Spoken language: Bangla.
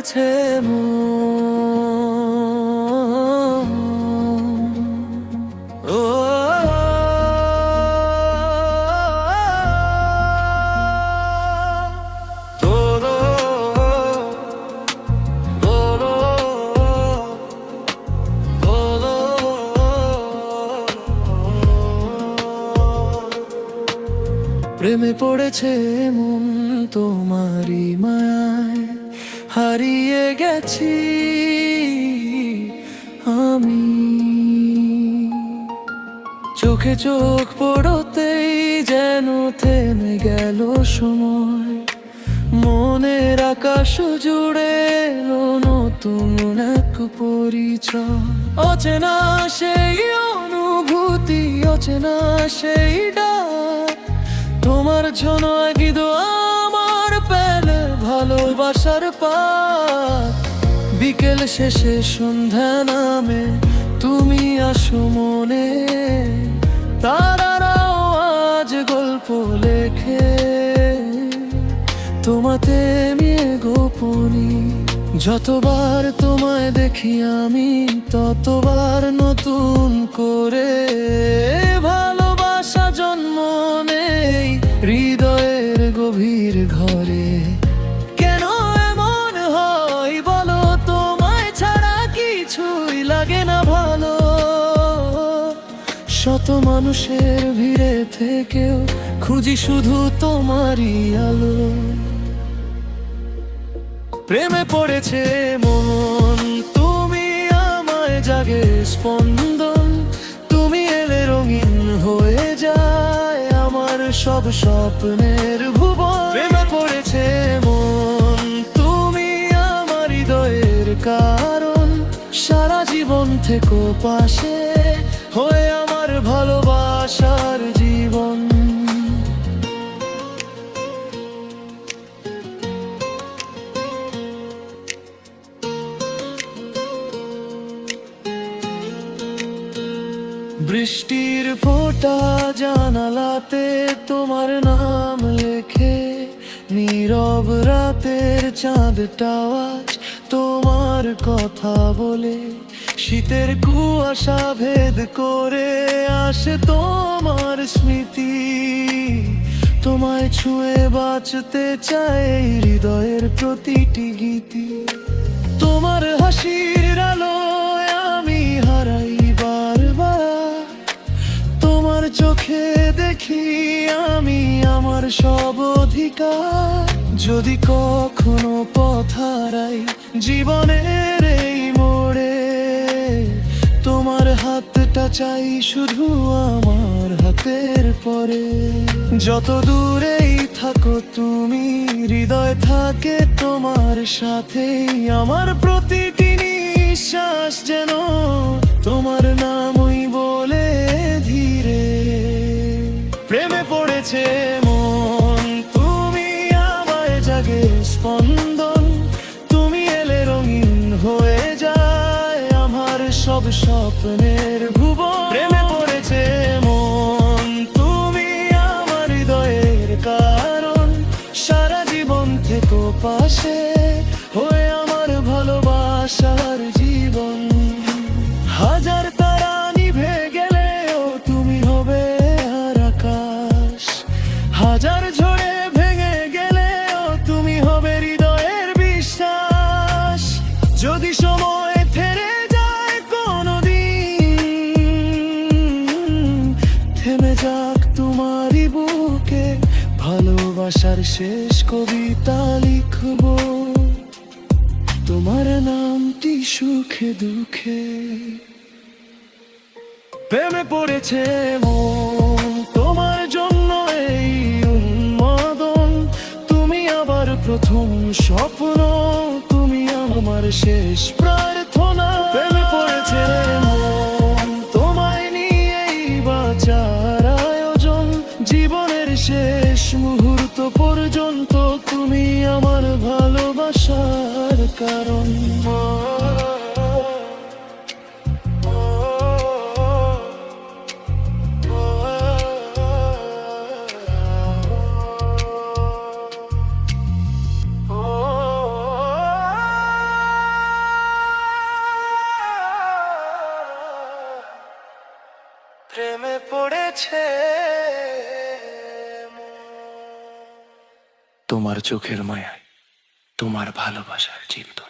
পড়েছে মন। ও প্রেমে পড়েছে মন তোমারই মায়ায়, হারিয়ে গেছি আমি। চোখে চোখ পড়তেই যেন থেমে গেল সময়, মনের আকাশ জুড়ে এলো নতুন এক পরিচয়। অচেনা সেই অনুভূতি, অচেনা সেই ডাক, তোমার ঝনক গিদো আমার পেলে ভালোবাসার পাক। বিকেল শেষে সন্ধ্যা নামে তুমি আসো মনে, তারারাও আজ গল্প লেখে তোমাতে নিয়ে গোপনী। যতবার তোমায় দেখি আমি ততবার নতুন করে ভালোবাসা জন্ম নেই হৃদয়ের গভীর ঘরে। কেন এমন হয় বলো, তোমায় ছাড়া কিছুই লাগে না ভালো। শত মানুষের ভিড়ে থেকেও খুঁজি শুধু তোমারই আলো। প্রেমে পড়েছে মন, তুমি আমায় জাগে স্পন্দন। তুমি এলে রঙিন হয়ে যায় আমার সব স্বপ্নের ভুবন। প্রেমে পড়েছে মন, তুমি আমার হৃদয়ের কারণ। সারা জীবন থেকো পাশে হয়ে আমার ভালোবাসার জীবন। বৃষ্টির ফোঁটা জানালাতে তোমার নাম লেখে, নীরব রাতের চাঁদটাও আজ তোমার কথা বলে। শীতের কুয়াশা ভেদ করে আসে তোমার স্মৃতি, তোমায় ছুঁয়ে বাঁচতে চাই হৃদয়ের প্রতিটি গীতি। তোমার হাসির আলোয় আমি হারাই বারবার, তোমার চোখে দেখি আমি আমার সব অধিকার। যদি কখনো পথ হারাই জীবনের এই মোড়ে, তোমার হাতটা চাই শুধু আমার হাতের পরে। যত দূরেই থাকো তুমি, হৃদয় থাকে তোমার সাথেই। আমার প্রতিটি নিঃশ্বাস যেন তোমার নামই বলে ধীরে। প্রেমে পড়েছে মন, তুমি আমায় জাগে স্পন্দন। তুমি এলে রঙিন হয়ে যায় আমার সব স্বপ্নের ভুবন। প্রেমে পড়েছে মন, তুমি আমার হৃদয়ের কারণ। সারা জীবন থেকো পাশে হয়ে আমার ভালোবাসার জীবন। হাজার তারা নিভে গেলেও তুমি হবে আর আকাশ। হাজার ঝড়ে ভেঙে গেলেও তুমি হবে হৃদয়ের বিশ্বাস। যদি সময় থেমে যায় কোনদিন, থেমে যাক তোমারই বুকে, ভালোবাসার শেষ কবিতা লিখবো তোমার নামটি সুখে দুঃখে। প্রেমে পড়েছে মন, তোমার জন্য এই উন্মাদন। তুমি আবার প্রথম স্বপ্ন, তুমি আমার শেষ প্রার্থনা। প্রেমে পড়েছে মন, তোমায় নিয়েই বাঁচার আয়োজন। জীবনের শেষ মুহূর্ত পর্যন্ত তুমি আমার ভালোবাসার কারণ। প্রেমে পড়েছে তোমার চোখের মায়ায়, তোমার ভালোবাসার চিত্র।